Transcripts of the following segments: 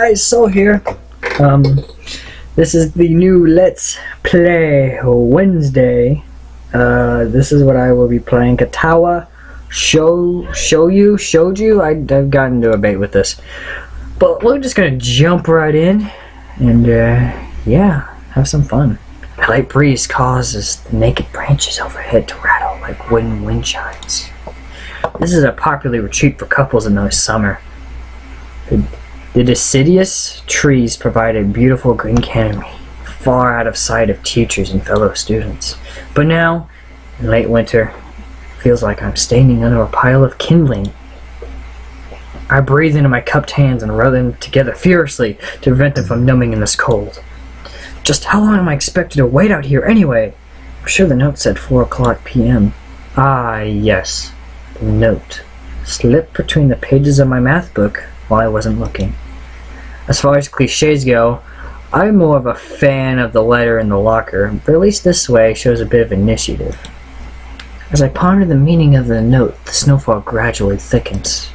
Guys, so here, this is the new Let's Play Wednesday. This is what I will be playing. Katawa Shoujo. I've gotten into a debate with this, but we're just gonna jump right in and yeah, have some fun. A light breeze causes the naked branches overhead to rattle like wind chimes. This is a popular retreat for couples in the summer. The deciduous trees provide a beautiful green canopy, far out of sight of teachers and fellow students. But now, in late winter, it feels like I'm standing under a pile of kindling. I breathe into my cupped hands and rub them together furiously to prevent them from numbing in this cold. Just how long am I expected to wait out here anyway? I'm sure the note said 4:00 p.m. Ah, yes, the note slipped between the pages of my math book while I wasn't looking. As far as cliches go, I'm more of a fan of the letter in the locker, but at least this way shows a bit of initiative. As I ponder the meaning of the note, the snowfall gradually thickens.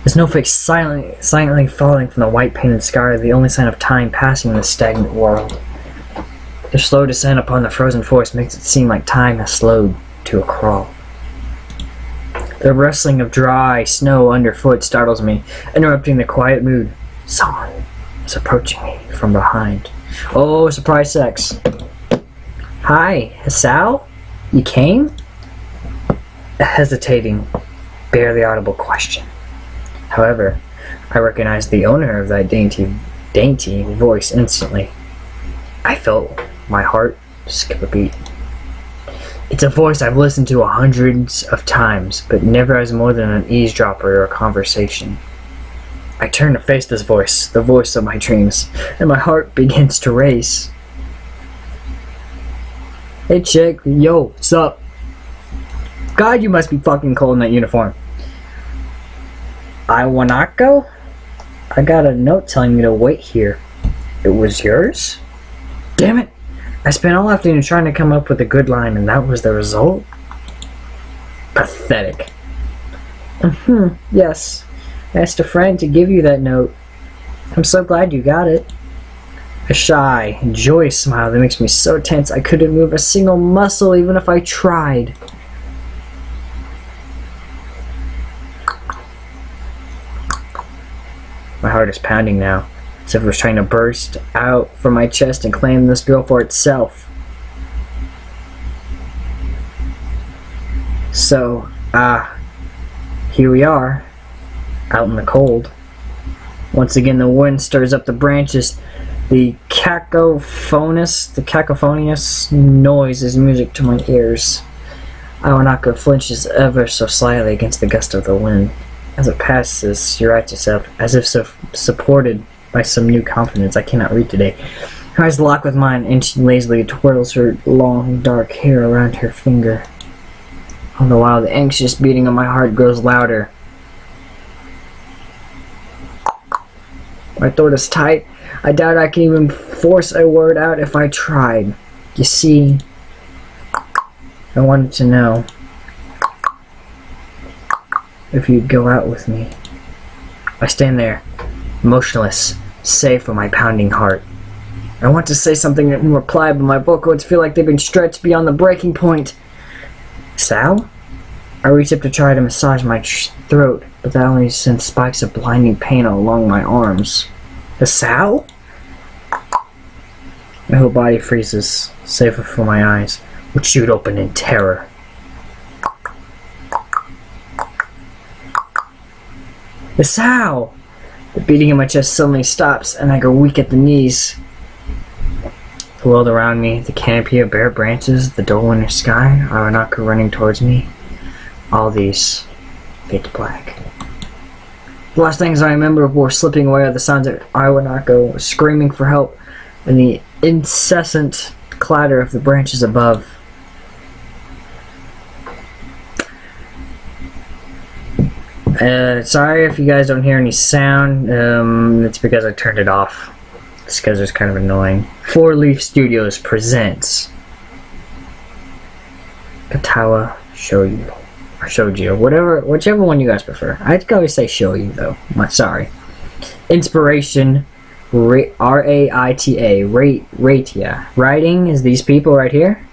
The snowflakes silently falling from the white painted sky are the only sign of time passing in this stagnant world. The slow descent upon the frozen forest makes it seem like time has slowed to a crawl. The rustling of dry snow underfoot startles me, interrupting the quiet mood. Someone is approaching me from behind. Oh, surprise sex. Hi, Sal? You came? A hesitating, barely audible question. However, I recognized the owner of that dainty voice instantly. I felt my heart skip a beat. It's a voice I've listened to hundreds of times, but never as more than an eavesdropper or a conversation. I turn to face this voice, the voice of my dreams, and my heart begins to race. Hey chick, yo, what's up? God, you must be fucking cold in that uniform. Iwanako? I got a note telling me to wait here. It was yours? Damn it! I spent all afternoon trying to come up with a good line, and that was the result? Pathetic. Yes. I asked a friend to give you that note. I'm so glad you got it. A shy, joyous smile that makes me so tense I couldn't move a single muscle even if I tried. My heart is pounding now, as if it was trying to burst out from my chest and claim this girl for itself. So, here we are, out in the cold. Once again, the wind stirs up the branches. The cacophonious noise is music to my ears. Iwanako flinches ever so slightly against the gust of the wind. As it passes, she writes herself, as if supported by some new confidence I cannot read today. Her eyes lock with mine, and she lazily twirls her long, dark hair around her finger. All the while, the anxious beating of my heart grows louder. My throat is tight. I doubt I can even force a word out if I tried. You see, I wanted to know if you'd go out with me. I stand there, motionless, save for my pounding heart. I want to say something in reply, but my vocal cords feel like they've been stretched beyond the breaking point. Sal? I reach up to try to massage my throat, but that only sends spikes of blinding pain along my arms. Sal? My whole body freezes, save for my eyes, which shoot open in terror. Sal! The beating in my chest suddenly stops, and I go weak at the knees. The world around me, the canopy of bare branches, the dull winter sky, Iwanako running towards me. All these fade to black. The last things I remember were slipping away are the sounds of Iwanako screaming for help and the incessant clatter of the branches above. Sorry if you guys don't hear any sound. It's because I turned it off. It's because it's kind of annoying. 4 Leaf Studios presents Katawa Shoujo. Or Shoujo. Whichever one you guys prefer. I'd always say Shoujo though. I'm sorry. Inspiration R-A-I-T-A. Ratia. Writing is these people right here.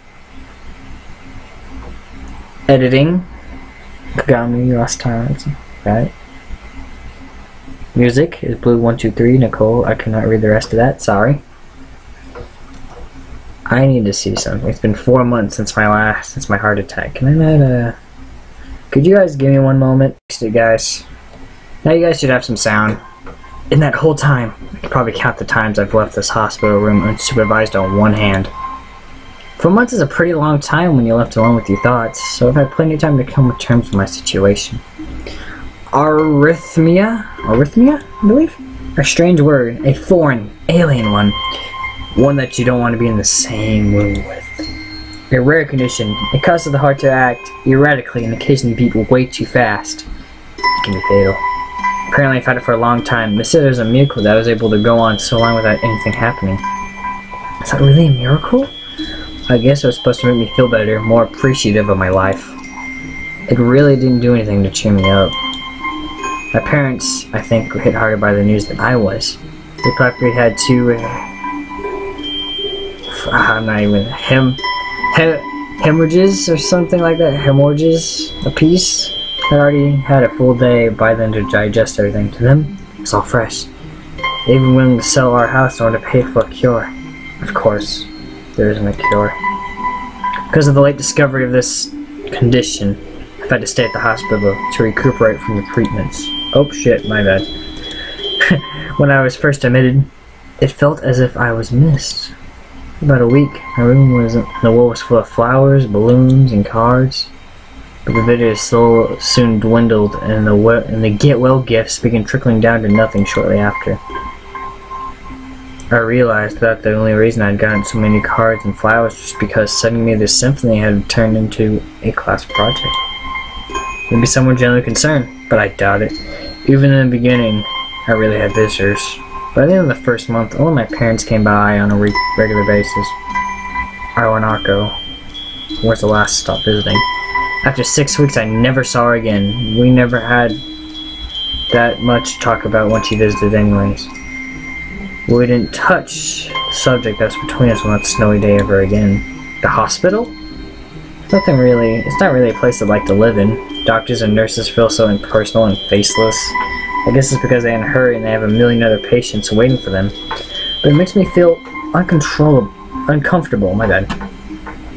Editing. Kagami, Lost Times. Right. Music is Blue123. Nicole. I cannot read the rest of that. Sorry. I need to see something. It's been 4 months since my heart attack. Can I not, could you guys give me one moment? Guys. Now you guys should have some sound. In that whole time, I could probably count the times I've left this hospital room unsupervised on one hand. 4 months is a pretty long time when you're left alone with your thoughts, so I've had plenty of time to come to terms with my situation. Arrhythmia, I believe? A strange word, a foreign, alien one. One that you don't want to be in the same room with. A rare condition. It causes the heart to act erratically and occasionally beat way too fast. It can be fatal. Apparently I've had it for a long time. They said it was a miracle that I was able to go on so long without anything happening. Is that really a miracle? I guess it was supposed to make me feel better, more appreciative of my life. It really didn't do anything to cheer me up. My parents, I think, were hit harder by the news than I was. They probably had two... I'm not even... hemorrhages or something like that. Hemorrhages apiece. I already had a full day by then to digest everything. To them, it's all fresh. They even willing to sell our house in order to pay for a cure. Of course, there isn't a cure. Because of the late discovery of this condition, I've had to stay at the hospital to recuperate from the treatments. Oh shit, my bad. When I was first admitted, it felt as if I was missed. About a week, my room the wall was full of flowers, balloons, and cards. But the visitors soon dwindled, and the get well gifts began trickling down to nothing shortly after. I realized that the only reason I'd gotten so many cards and flowers was because sending me this symphony had turned into a class project. Maybe someone genuinely concerned, but I doubt it. Even in the beginning, I really had visitors. By the end of the first month, all of my parents came by on a regular basis. Iwanako was the last to stop visiting. After 6 weeks, I never saw her again. We never had that much to talk about when she visited anyways. We didn't touch the subject that's between us on that snowy day ever again. The hospital? It's not really a place I'd like to live in. Doctors and nurses feel so impersonal and faceless. I guess it's because they're in a hurry and they have a million other patients waiting for them. But it makes me feel uncomfortable, my bad.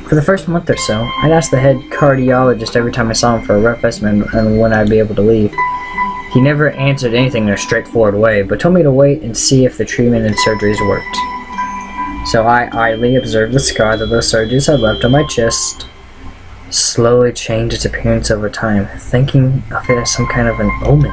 For the first month or so, I'd ask the head cardiologist every time I saw him for a rough estimate on when I'd be able to leave. He never answered anything in a straightforward way, but told me to wait and see if the treatment and surgeries worked. So I idly observed the scar that those surgeries had left on my chest slowly change its appearance over time, thinking of it as some kind of an omen.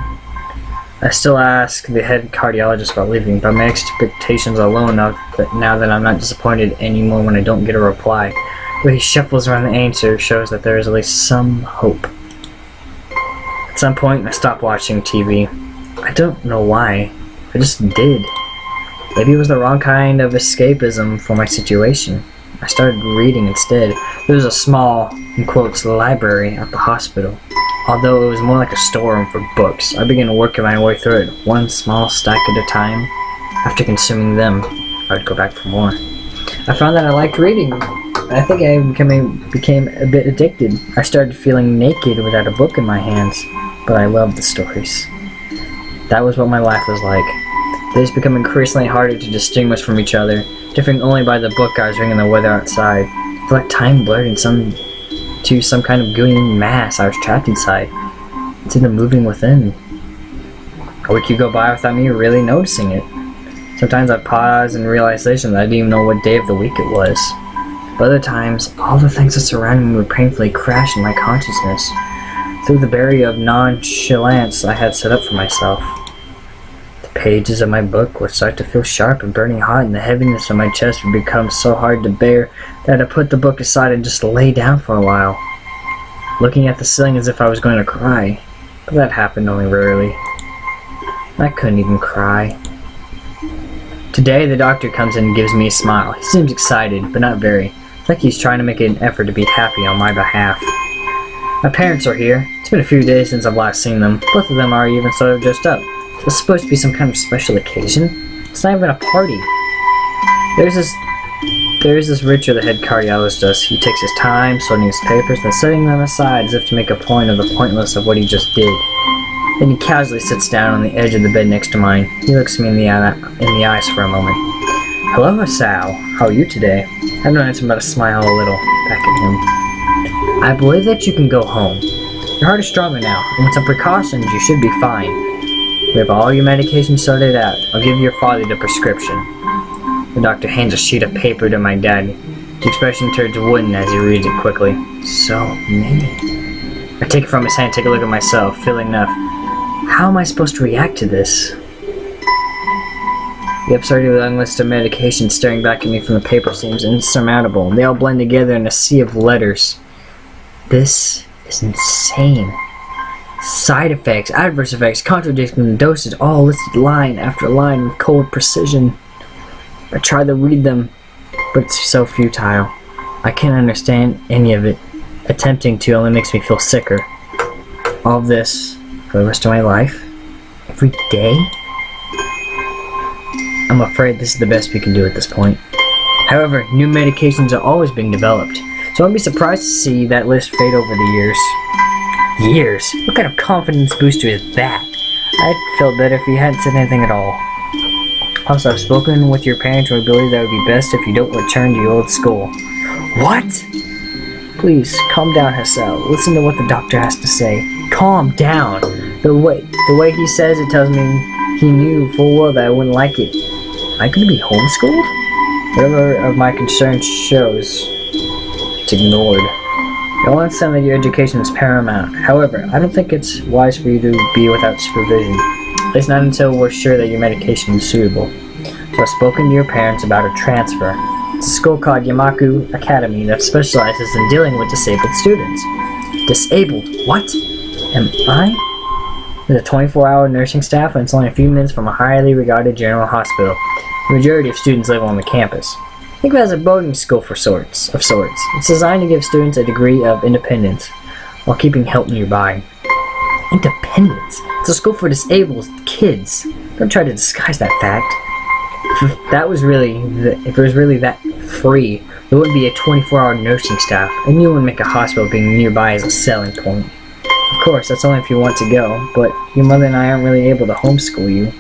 I still ask the head cardiologist about leaving, but my expectations are low enough that now that I'm not disappointed anymore when I don't get a reply. The way he shuffles around the answer shows that there is at least some hope. At some point, I stopped watching TV. I don't know why. I just did. Maybe it was the wrong kind of escapism for my situation. I started reading instead. There was a small, in quotes, library at the hospital. Although it was more like a storeroom for books, I began working my way through it, one small stack at a time. After consuming them, I would go back for more. I found that I liked reading. I think I became a bit addicted. I started feeling naked without a book in my hands, but I loved the stories. That was what my life was like. They just become increasingly harder to distinguish from each other, differing only by the book I was reading and the weather outside. I felt like time blurred into some kind of gooey mass I was trapped inside. It's in the moving within. A week could go by without me really noticing it. Sometimes I'd pause in realization that I didn't even know what day of the week it was. But other times, all the things that surrounded me would painfully crash in my consciousness through the barrier of nonchalance I had set up for myself. The pages of my book would start to feel sharp and burning hot, and the heaviness of my chest would become so hard to bear that I put the book aside and just lay down for a while, looking at the ceiling as if I was going to cry. But that happened only rarely. I couldn't even cry. Today, the doctor comes in and gives me a smile. He seems excited, but not very. It's like he's trying to make an effort to be happy on my behalf. My parents are here. It's been a few days since I've last seen them. Both of them are even sort of dressed up. Is this supposed to be some kind of special occasion? It's not even a party. There is this ritual the head cardiologist does. He takes his time sorting his papers, then setting them aside as if to make a point of the pointlessness of what he just did. Then he casually sits down on the edge of the bed next to mine. He looks me in the eyes for a moment. Hello, Sal. How are you today? I don't answer but to smile a little back at him. I believe that you can go home. Your heart is stronger now, and with some precautions, you should be fine. We have all your medication sorted out. I'll give your father the prescription. The doctor hands a sheet of paper to my dad. His expression turns wooden as he reads it quickly. So many. I take it from his hand, take a look at myself, feeling enough. How am I supposed to react to this? The absurdity of the long list of medications staring back at me from the paper seems insurmountable. They all blend together in a sea of letters. This is insane. Side effects, adverse effects, contradictions, and doses, all listed line after line with cold precision. I try to read them, but it's so futile. I can't understand any of it. Attempting to only makes me feel sicker. All of this for the rest of my life? Every day? I'm afraid this is the best we can do at this point. However, new medications are always being developed, so I won't be surprised to see that list fade over the years. Years? What kind of confidence booster is that? I'd feel better if you hadn't said anything at all. Also, I've spoken with your parents and we believe that would be best if you don't return to your old school. What? Please, calm down, Hassel. Listen to what the doctor has to say. Calm down. The way he says it tells me he knew full well that I wouldn't like it. Am I going to be homeschooled? Whatever of my concern shows, it's ignored. I want to understand that your education is paramount. However, I don't think it's wise for you to be without supervision. At least not until we're sure that your medication is suitable. So I've spoken to your parents about a transfer. It's a school called Yamaku Academy that specializes in dealing with disabled students. Disabled? What? Am I? There's a 24-hour nursing staff and it's only a few minutes from a highly regarded general hospital. The majority of students live on the campus. Think of it as a boarding school of sorts. It's designed to give students a degree of independence while keeping help nearby. Independence? It's a school for disabled kids. Don't try to disguise that fact. If it was really that free, there wouldn't be a 24-hour nursing staff, and you wouldn't make a hospital being nearby as a selling point. Of course, that's only if you want to go, but your mother and I aren't really able to homeschool you.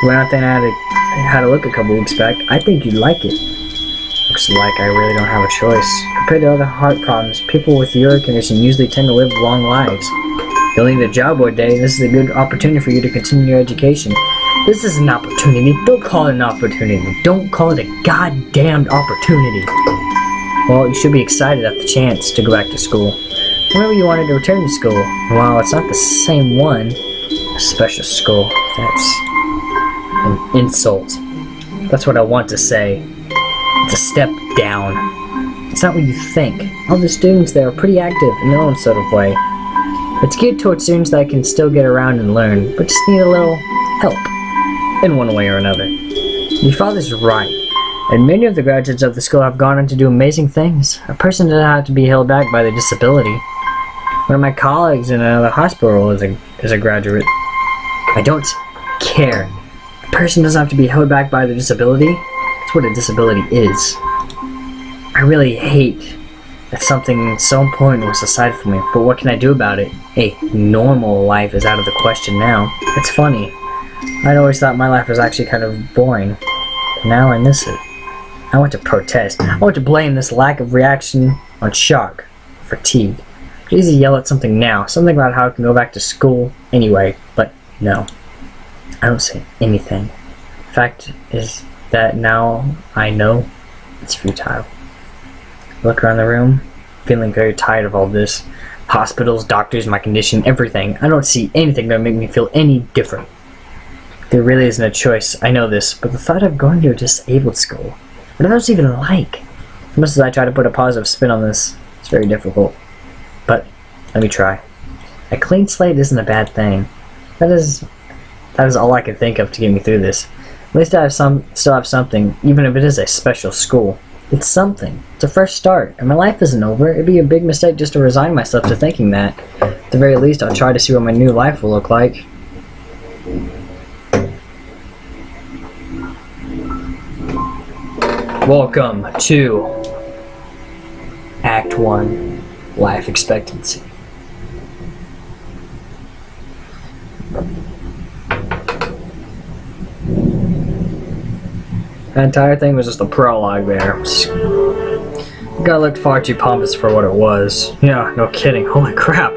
We went out there and had a look a couple weeks back. I think you'd like it. Looks like I really don't have a choice. Compared to other heart problems, people with your condition usually tend to live long lives. You'll need a job one day, and this is a good opportunity for you to continue your education. This is an opportunity. Don't call it an opportunity. Don't call it a goddamned opportunity. Well, you should be excited at the chance to go back to school. Whenever you wanted to return to school, while it's not the same one, a special school, that's an insult. That's what I want to say. It's a step down. It's not what you think. All the students there are pretty active in their own sort of way. It's geared towards students that can still get around and learn, but just need a little help, in one way or another. Your father's right, and many of the graduates of the school have gone on to do amazing things. A person doesn't have to be held back by their disability. One of my colleagues in another hospital is a graduate. I don't care. A person doesn't have to be held back by their disability. That's what a disability is. I really hate that something so important was decided for me, but what can I do about it? A normal life is out of the question now. It's funny. I'd always thought my life was actually kind of boring, but now I miss it. I want to protest. I want to blame this lack of reaction on shock, fatigue. It's easy to yell at something now, something about how I can go back to school anyway, but no. I don't say anything. The fact is that now I know it's futile. I look around the room, feeling very tired of all this. Hospitals, doctors, my condition, everything. I don't see anything that would make me feel any different. There really isn't a choice, I know this, but the thought of going to a disabled school, what are those even like? As much as I try to put a positive spin on this, it's very difficult. But, let me try. A clean slate isn't a bad thing. That is all I can think of to get me through this. At least I still have something, even if it is a special school. It's something. It's a fresh start, and my life isn't over. It'd be a big mistake just to resign myself to thinking that. At the very least, I'll try to see what my new life will look like. Welcome to Act 1, Life Expectancy. The entire thing was just a prologue there. The guy looked far too pompous for what it was. Yeah, no kidding. Holy crap.